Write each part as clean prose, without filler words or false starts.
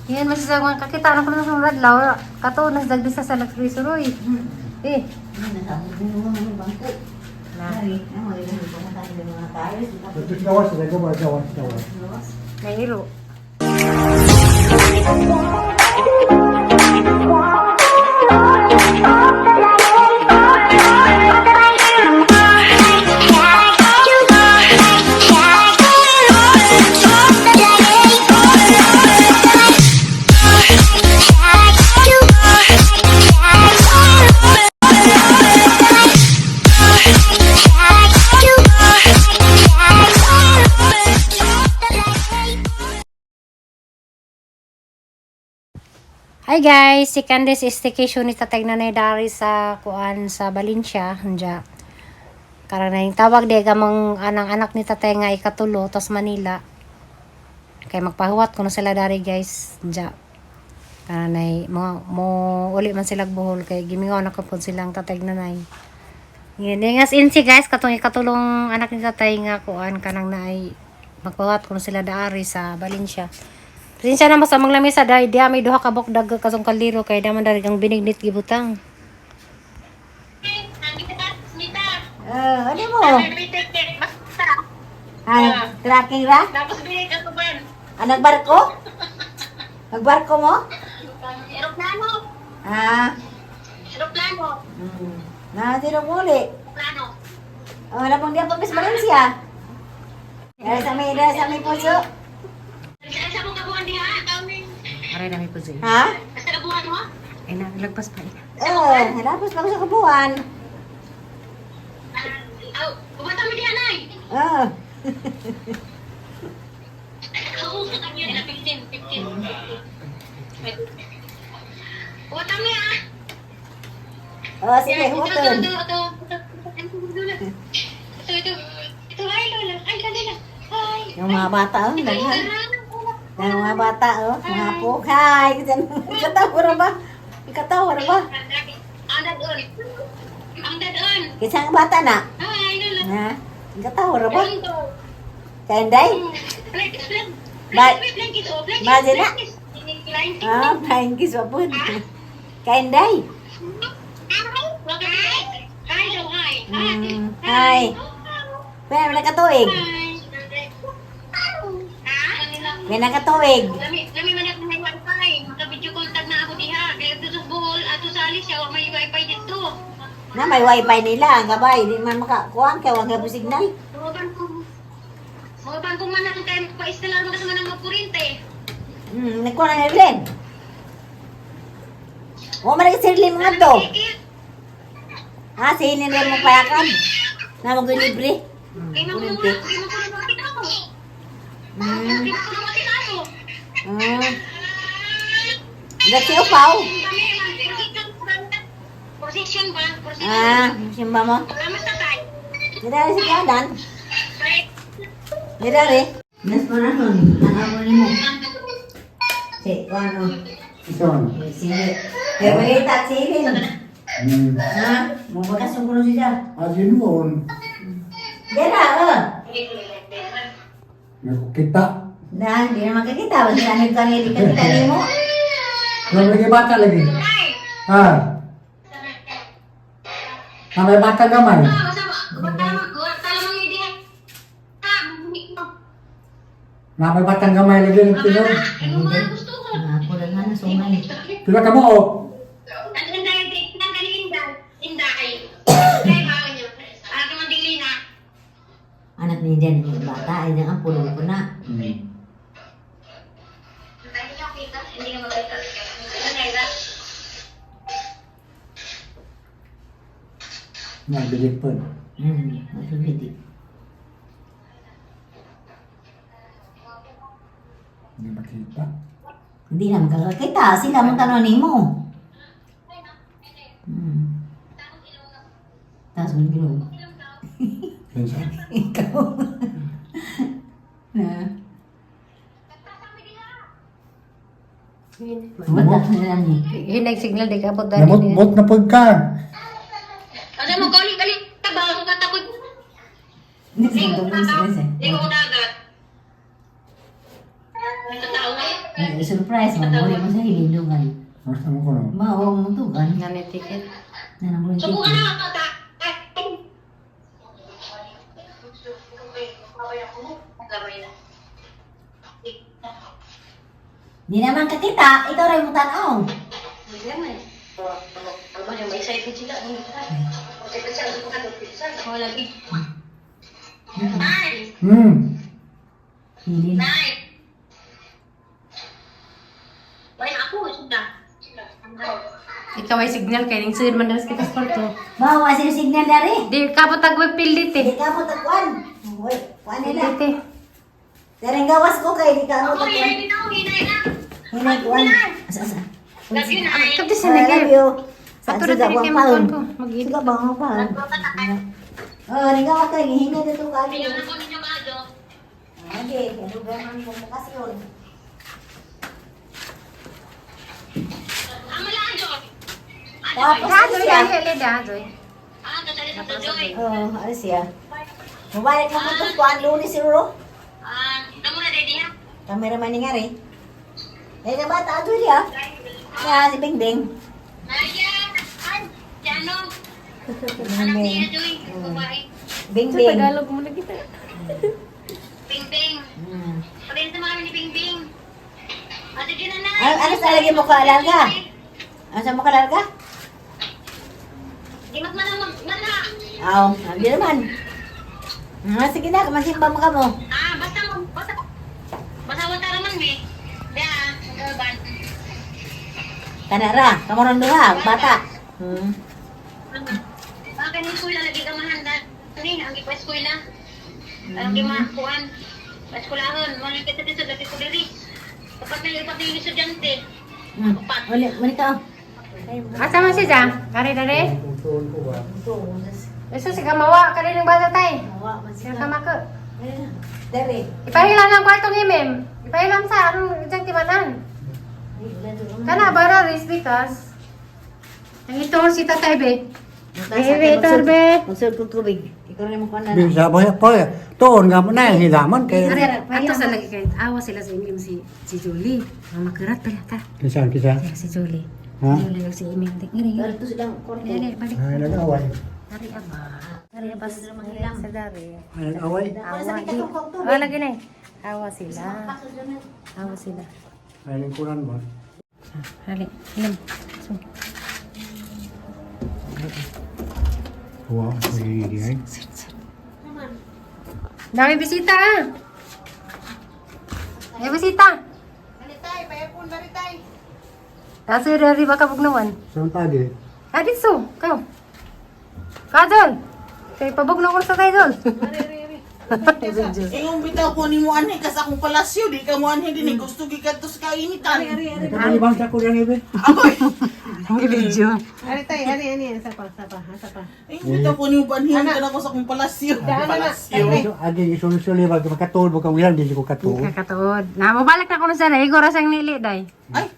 Yan, masasagwan kakita na ko na sa radlaw. Kato, nasdagdi sa salak risuroy. Eh. Nasabot din mo ng bangko. Na. Ay, ang mga ilong ko na tayo ng mga tires. Terus gawas, saya gawas. Nahiro. Hi guys, si Candice staycation ni tatay nanay dari sa kuan sa Valencia, hanja. Karana yung tawag di gamang anang-anak ni tatay nga ikatulo tos Manila. Kay magpahuwat ko na sila dari guys, hanja. Karana mo uli man sila buhol kay gimingaw na kapod silang tatay nanay. Yan as in si guys katong ikatulong anak ni tatay nga kuan kanang naay magpahuwat ko na sila dari sa Valencia. Prinsya na masamang lamisa dahil diya may duha ka bukdag kasong kaliro kay daman dari kang binignit gibutang. Ano mo? Tracking ra? Tapos binig ako ba? Nagbarko? Nagbarko mo? Aeroplano. Aeroplano. Sino mo uli? Aeroplano. Wala pong diya pagkas Valencia. Sa may puso. Sa mong kabuhan diha, kami. Aray na may puso. Ha? Sa kabuhan mo? Ay nalagpas pa. Halapos lang sa kabuhan. Bumata mo diha, nay. Oo, sa kanya na 15. Bumata mo ya. Sige, huwatan. Ito, ay, Lola. Ay, kanila. Ay. Yung mga bata, daghan. Yung mga bata, mga pukay. Katawar ba? Katawar ba? Ang dadon. Ang dadon. Kisang bata na? Ay, Lola. Ha? Katawar ba? Ayun to. Kanday? Baje na? Flying kiss pa po. Kanday? Hi. May nakatuig. May nakatuig. Lami man ako may wifi. Maka-video contact na ako diha. Kaya dito sa Bohol, ato sa Alicia, may wifi dito. Na may wifi nila. Ang gabay. Di man makakuhaan. Kaya wag nga signal. Mga bangkong man ako kayo pa-installer mo kasama ng mga kurinte. Nagkuha na nga rin. O, marag sirli mga to. Ha, sinin rin mo payakan. Na mag-libre. Kaya mo ko Kurinte. na makita ako. Kaya mo ko na makita ako. Dati upaw. Position ba? Simba mo. Salamat tatay. Dira rin si Kadan. Bye. Dira rin. Nas mo na nun. Ano mo? Si, ano? Ison. Sili. Kaya makita sili. Ha? Mo ba kasunggulo siya? Aji noon, Dira, kita. Nah, di na makikita. Basta nagkanili ka kita mo. Belum lagi bata lagi. Ha? Sampai bata gamay. Sampai batang gamay lagi ng pino. Ako lang nga nasungay. Pila ka mo o? Anak ni Jen, yung bata, ay nang pulo ko na. Nagbilig po. Mapipiti. Hindi makita. Hindi na makakakita. Sila mong tanong mo. Tapos mo gano'n. Minsan. Ikaw. Batak na lang eh. Hinag signal di ka po dali. Namot na po ka. Ano mo, kali tabaho ka takot. Nagsinto mo sa isa. Hindi ko dagat. Sa tao ngayon. Kaya surprise, mamuli mo sa hilindungan. Mas naman ko naman. Mao mo tugan. Nani ticket. Na nang bulan Subukan ticket. na ako ta. Di naman kakita, ikaw rin mo tanaw. Nay! Hilin. Nay! Wala ako, sudah. Ikaw ay signal kay ning sud man dalas kita sa kwarto. Bawa sila signal dari. Di ka po tagwag pilit Di eh. ka mo tagwan. Uy, kuan nila. Pilit eh. Dari gawas ko kay di ka mo Ako, tagwan. hinay din ako, hinay na. Hinay kuan. Asa. Love you, Nay. Kapti sa I love nagay. you. Saan Paturo sudah tani bang kay paon? ko. Mag-edit. Sudah bang paon? Oh, ni gawas kay hinay dito ka. Ayaw na ko ninyo kaado. Lagi, ano ba man komunikasyon? Ang malayo. Tapos Ha, ano doy siya? dali da doy. Ah, kasali sa Joy. Oh, ano siya? Mabayad mo kung kuan lunes siguro. Kamu na ready ha? Cameraman ni ngari. Eh, na bata ato siya. Kaya si Bing Bing. Naya! Ay! Jano! Anak niya, Joy. Babae. Bing Sa Bing. Tagalog mo na kita. Bing-bing. Pagkain sa mami ni Bing-bing. Sige na na. Ano sa lagi mo ka-alarga? Ano sa mo ka-alarga? Di magmana. Aw, hindi naman. Sige na, masimba mo ka mo. Basta wata naman, me. Dia, magkaban. Kanara, kamoron doha, bata. Bakit ni eskwela lagi ka mahanda? Ni, ang ipa eskwela. Ang gimakuan. Eskwelahon, mga kita lagi ko diri. Dapat na ipat yung estudyante. Muli ka. Asa man siya? Kari dali. Eso si kamawa kari ng bata tay. Sir kama ka. Dari. Ipahilam ang kwartong imem. Ipahilam sa anong diyang timanan. Kana bara risbikas. Ang itong si tatay be. Bebe, torbe. Magsud ko tubig. Ikaw rin mo kuan na. Bisa po tuon nga mo na yung hilaman kay Ato sa lagi kahit awa sila sa imem si Julie. Ang makirat pala ta. kisan. Si Julie. Ha? Julie yung si imem. Ngiri. Ito silang korte. Dali, balik. Ay nag-away. Dari aba. Dari aba sa dari. Ay nag-away. Awa di. Wala gini. Awa sila. Awa sila. Ay lingkuran ba? Hali. Inom. So. Wow, hindi ay. Dami bisita ah. May bisita. Balitay, payapon balitay. Kasi dari baka bugnawan. Saan tadi? Adit so. Kau. Kajol. Kay pabugnaw ko sa tayo dol. Yung bitaw ko ni mo anhi kas akong palasyo di ka mo anhi din gusto gikat to sa kainitan. Katalibang sa ko yan ibe. Ang video. Yung bitaw ko ni mo anhi ka na ko sa akong palasyo. Palasyo. Agi isul-suli ba makatuod mo kang ilan di ko katuod. Kakatuod. Na mabalik na ko na sana. Igor asang nili day. Ay,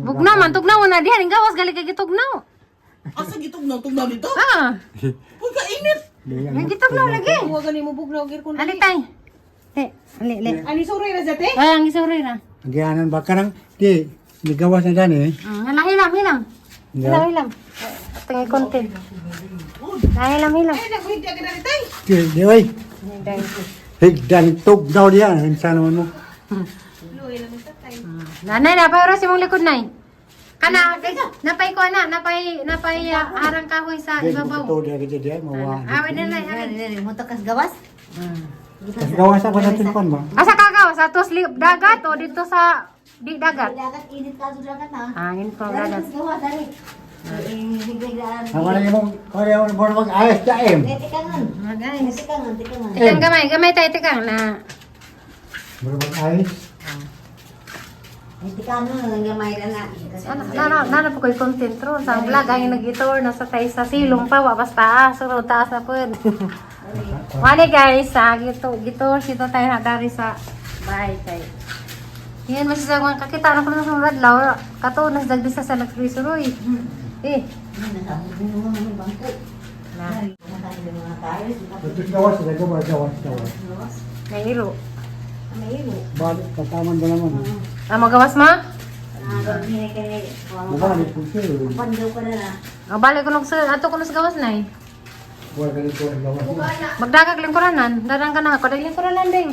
Bugnaw man. Tugnaw na dihan. Ang gawas gali kay gitugnaw. asa gitugnaw dito? Ah. Huwag ka init. Ang gitugnaw lagi. Huwag ganin mo bugnaw gir kun. Ali tay. Ali. Ani suroy ra jate? Ay, ang isuri na. Agianan ba kanang di ligawas na dani. Hilam. Hilam. Tingin content. Hilam. Ay nagwid ka na tay. Di oy. Higdan tugnaw diyan insa naman mo. Luoy lang sa tay. Nanay na pero si mong likod nay. Kana napay ko na, napay harang kahoy sa ibabaw. Ito dia kita dia mawa. Awit na nay, awit. Dari, mo to kas gawas. Gawas ako sa telepon ba? Asa kagaw sa tos dagat o dito sa di dagat. Dagat init ka sa dagat ha. Hangin ko Dari dagat. kas gawas dari. Biglaan. Ako na yung kaya mo mag ayos jaim. Tikangan. Maganis. Tikangan. Tikang gamay tayo tikang na. Mo mag ayos. Tikangan gamay na. Nana po ko'y content ron. Sa vlog ay nag-tour na sa tayo sa silong pa. Wapas taas. Surod taas na po. Wali guys, gitour sito tayo na dari sa bahay tayo. Yan masasagwan kakita na ko na sa radlaw. Kato, nasdagdi sa nagkrisuroy. Na, Ito gawas sa gawas. nahilo. Balik kataman ba naman? Magawas mo? Gini kini. Mabalik ko siya. Pandaw ka na. Balik ko sa ato ko sa gawas na eh. Buwan ka nito ang gawas mo. Magdagag lingkuranan. Darang ka na ako. Dahil lingkuranan ding.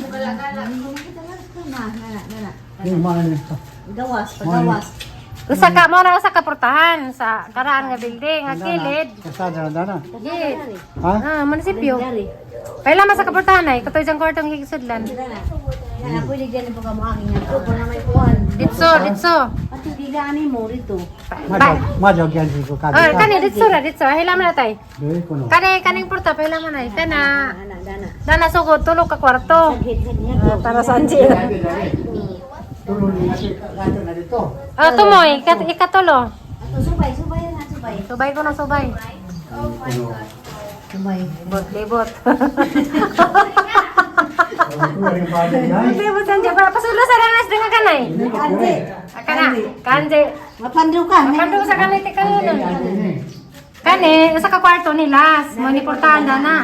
Yung mga nito. Gawas, pagawas. Usa ka mo na usa ka portahan sa karaan nga building, nga kilid. Kasada na dana. Gid. Ha? Munisipyo. Paila man sa kaportahan ay katoy sang kwartong higsudlan. Yan, pwede dyan po ka mo aking nga. Ito, na may kuhan. Ditso. At hindi gani mo rito. Majog yan si ko Oh, kagita. kani ditso ra ditso. Hila man tay. Dili ko no. Kaning porta paila man ay kana. Dana. Dana sugod tulo ka kwarto. Para sa anji. Tulong ni natin na dito. Tumoy, ikatulo. Ato, subay na, subay. Subay ko na subay. Subay. Libot. Tulong pa din yan. Libot sanje para pasulo sa ranas dengan kanay. Kante. Kana, kanje. Mapandaw ka. Kandu sa kanay tikalo. Kani, sa ka kwarto nilas, mo ni portahan dana.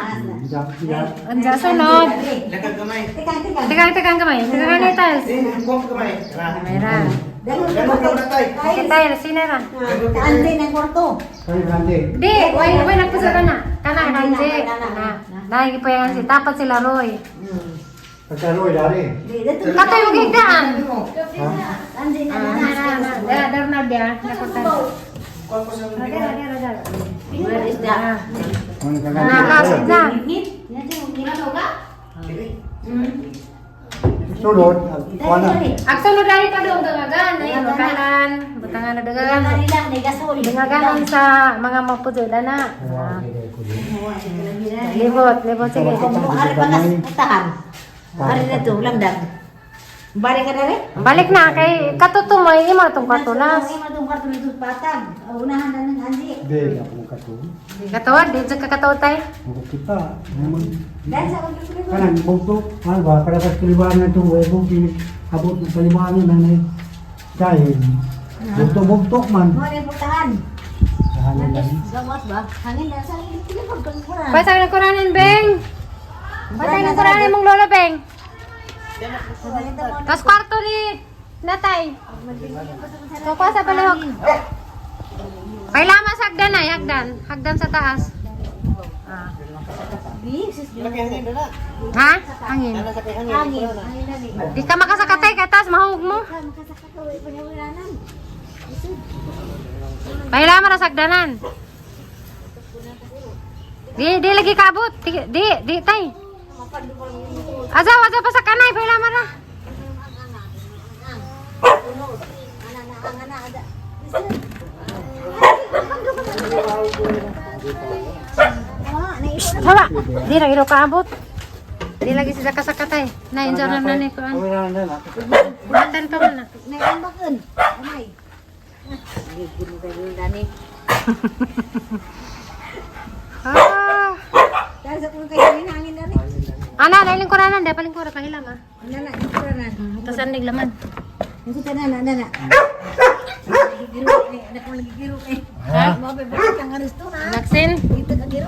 Anja sunod. Tekan kamay. Tekan kanay tas. Kamera. Kita sinera. Kante ng kwarto. Kaya grande. Di, way nagpusa kana. Kana kanje. Dahil pa yan si tapat sila Roy. Pagkaroy dari. Katoy mo gigdaan. Ha? Kante na. Dar na dia, nakutan. Where is that? Ano ka Nakas ganito? na. Yan yung ginagawa ka? Sulod. Kuha na. Aksunod dahil pa doon dangagan, ayun makalan, butangan na dangagan. Nila, may gasol. Dangagan sa mga mapudula na. Libot sige. Ari pa kas tahan. Ari na to, lamdag. Balik ka na rin? Balik na kay katutumoy imo tong katulas. Ang itong karton nito patag. Unahan na ng andi. Hindi ako makatulog. Katawad di sa kakatawad tay. Ako kita. Naman. Dahil sa ulit Kanan, bugtok. Ano ba? Para sa kalibangan itong webo. Abot ng kalibangan na na. Dahil. Bugtok man. Mo na putahan. Kahanan lang. Gawas ba? Hangin na sa telepon ko mura. Pasang na kuranin beng. Pasang na kuranin mong lolo beng. Tas kwarto ni natay. Kuha sa balihok. Pailama sa hagdan ay hagdan sa taas. Ha? Hangin. Hangin. Di ka makasakatay ka taas mahug mo. Pailama sa hagdanan. Di lagi kabut. Di tay. Azaw pa sa kanay pailama ra. Hala, di lagi ro kaabot. Di lagi sila kasakatay. Na-enjoy na na ni ko. Kahanan na. Bulatan pa man na. Naiambakan. Amay. Gigil kayo dani. Ah. Dahil sa kung kayo hangin na rin. Ana, dahil ko na dahil paling ko ra pahilam ah. Nana, ito na. Tapos andig laman. Ito ka na, nana. Gigiro eh. Anak mo nagigiro eh. Mabibigit ang aristo na. Maxine, Dito ka giro.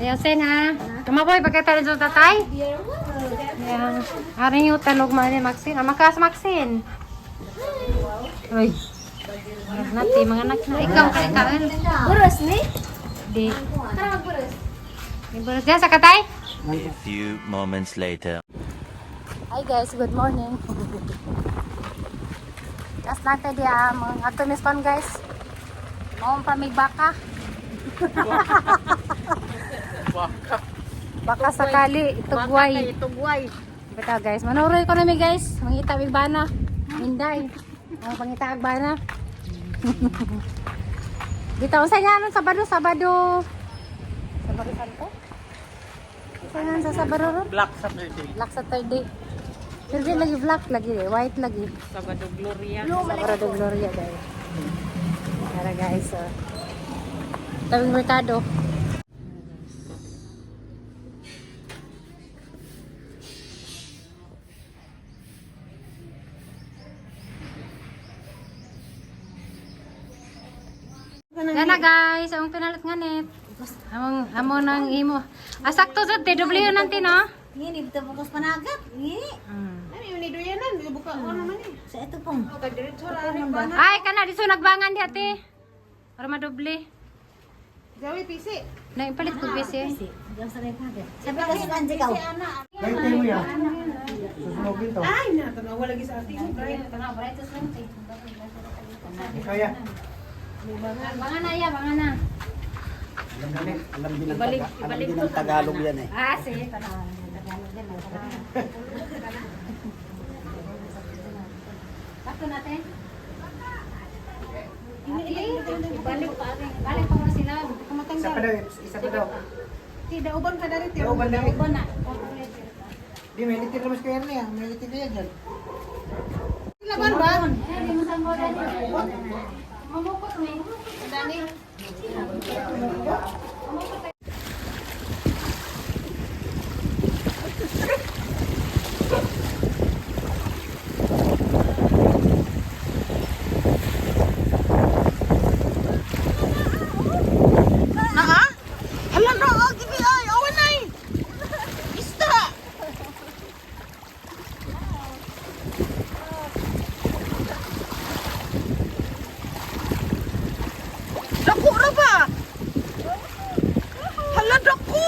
ayaw sen ha. Tumaboy pagkatalo sa tatay. Ayan. Aring yung talog man ni Maxine. Makas Maxine. Uy. Nati, mga anak na. Ikaw kain. Buras ni? Di. Di buras dyan sa katay? A few moments later. Hi guys, good morning. Kas natin dia mga ato mispon guys. Maong pa may baka. Baka sakali itugway. Bitaw guys, manuroy ko nami guys. Mangita mig bana. Minday. Ang pangita ag bana. Bitaw sa nya Sabado. Sabado Santo? Saan sa Sabado ron? Black Saturday. Black Saturday. Pero di lagi black lagi eh. White lagi. Sabado Gloria. Sabado Gloria dahil. Tara guys. Tawing merkado. Yan na guys. Ang pinalit nga net. Amo nang imo. Asakto sa TW nanti no? Ini kita fokus panagat. Ini. Hmm. ni Doyanan, buka ko naman eh. Sa ito pong. O, kadiretso ra rin ba na? Ay, kana dito nagbangan di ate. Para madoble. Gawi pisi. Na ipalit ko bisi. Diyan sa rin kagad. Sabi kasi kanji ka. Kahit kayo mo yan. Susunogin to. Ay, natanaw wala gi sa ating. Kaya. Bangan na ya, bangan na. Alam din ang Tagalog yan eh. Ah, sige, tanaw. Tagalog din. Sakto natin. Balik pa rin. Balik pa muna sila. Isa pa Kumatanggal. daw, isa pa daw. Ti dauban ka dari ti. Dauban na rin. Ubo na. Di, may litir naman kaya niya. May litir kaya dyan. Laban ba? Hindi mo sa moda niyo. Mamukot mo. Dani. Hala na, gibi ay, awan ay. Ista. Dako ra ba? Hala dako.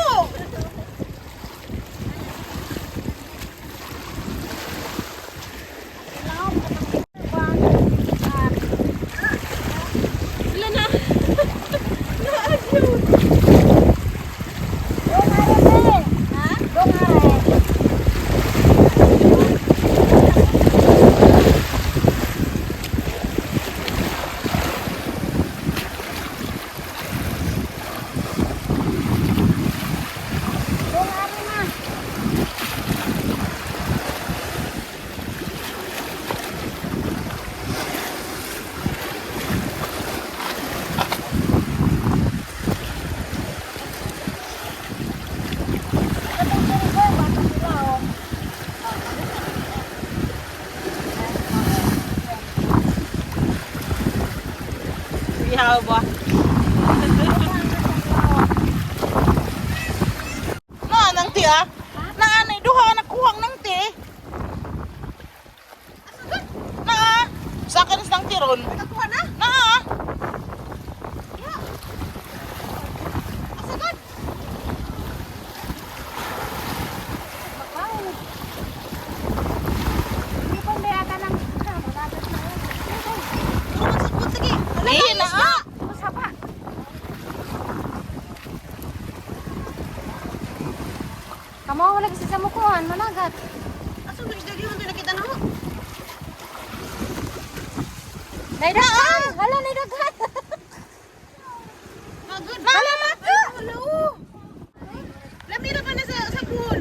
Ihaw ba? Na nang ti ah. Na anay duha nakuhang nang ti. Na sa akin nang tiron. Nakuha na? Na. Sige na ah. Kamu wala kasi sa mukuhan, managat. Aso gadi mo nakita na mo. Naidagan! Hala, naidagan! Agad. Salamat ka. Hello. Lamira pa na sa pool.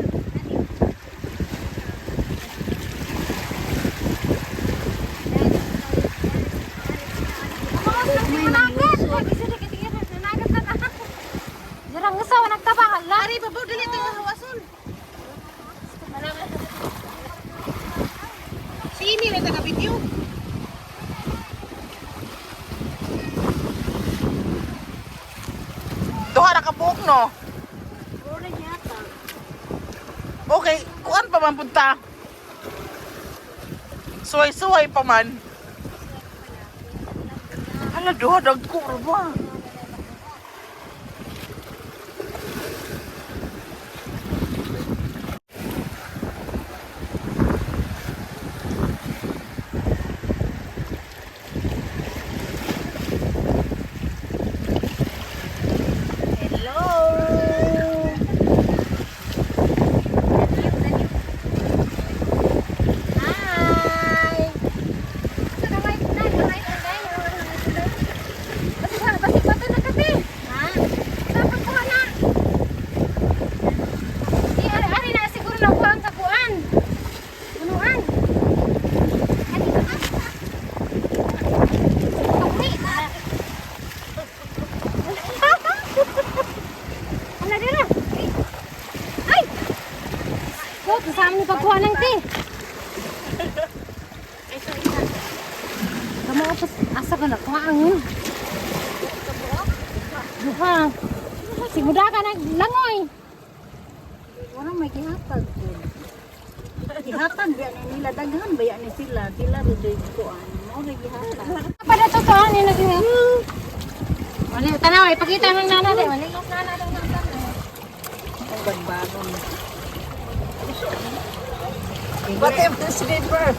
Jarang ngesaw, nagtabak. Lari babaw dili to hawason. Sini na taga video. Duha ra ka buok no. Okay, kuan pa man punta. Suway-suway pa man. Hala duha dagko ra ba? Kasama ni pagkuha ng tea. Kamu apa asa ka na kumaangin? Duha. Si muda ka naglangoy. Wala may gihatag. Gihatan biya ni nila daghan baya ni sila. Sila rin kuan. Mo rin gihatan. Apa na to to ni lagi. Wala tanaw ipakita ng nana de. Wala yung nana daw ng nana. Ang bagbagon. What if the slipper?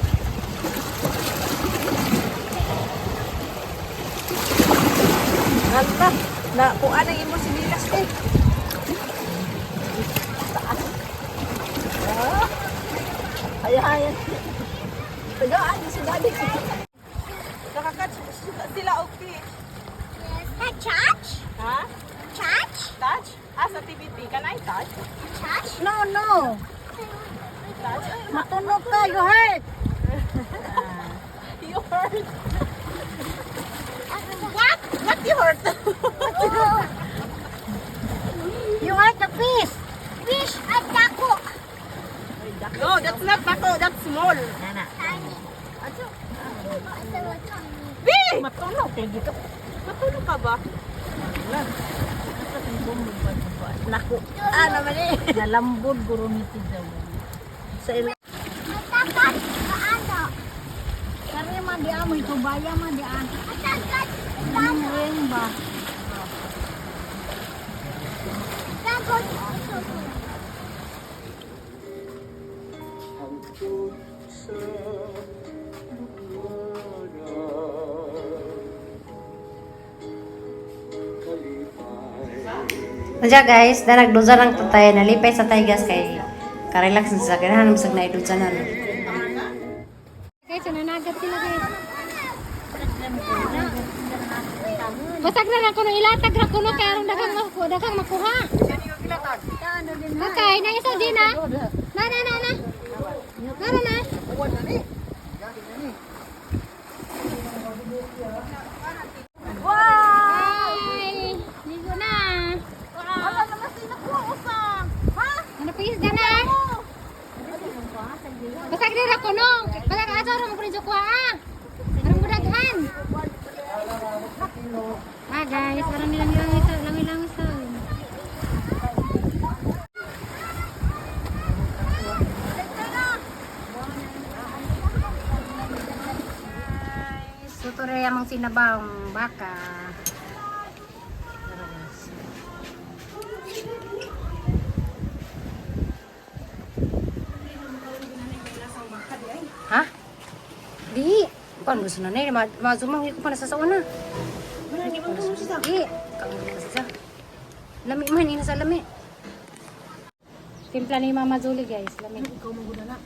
Hala, na kuan ang imo sinilas eh. Ayan. Tagaan si Daddy. Nakakatch sila okay. Touch? Ha? Touch? Touch? Sa TVP, can I touch? Touch? No. Touch? Matunog ka, you hurt. You hurt. What? What you hurt? You want the fish? Fish at taco. No, that's not taco, that's small. Tiny. Matunog kayo dito. Matunog ka ba? Naku. Naman eh. Nalambod guro nito daw. Sa ila. Matapat. Paano? Kari man di amo ito baya man di an. Matapat. Ang ring ba? Taco. Nandiya guys, da nagduza lang tatay, nalipay sa taygas kay karelax na sa kinahan, masag na idudza na. Guys, nananagat sila guys. Basag na lang ko nung ilatag na kuno kaya arong dagang makuha. Okay, na isa din na. Na. Bye! Ligo na. Wala naman sinakuha usang. Ha? Ano pa isda na? Basag na lang kuno. Basag ato rin mo rin kuha ah. Arong budaghan. Guys, parang nilang isa. Guys, ito rin ang sinabang baka. Ha? Di. Paano gusto na nila? Mazumang ko pa na sa sauna. Di. Kamu na sa lami man ina sa lami. Timpla ni Mama Julie guys, lami. Ikaw mo na.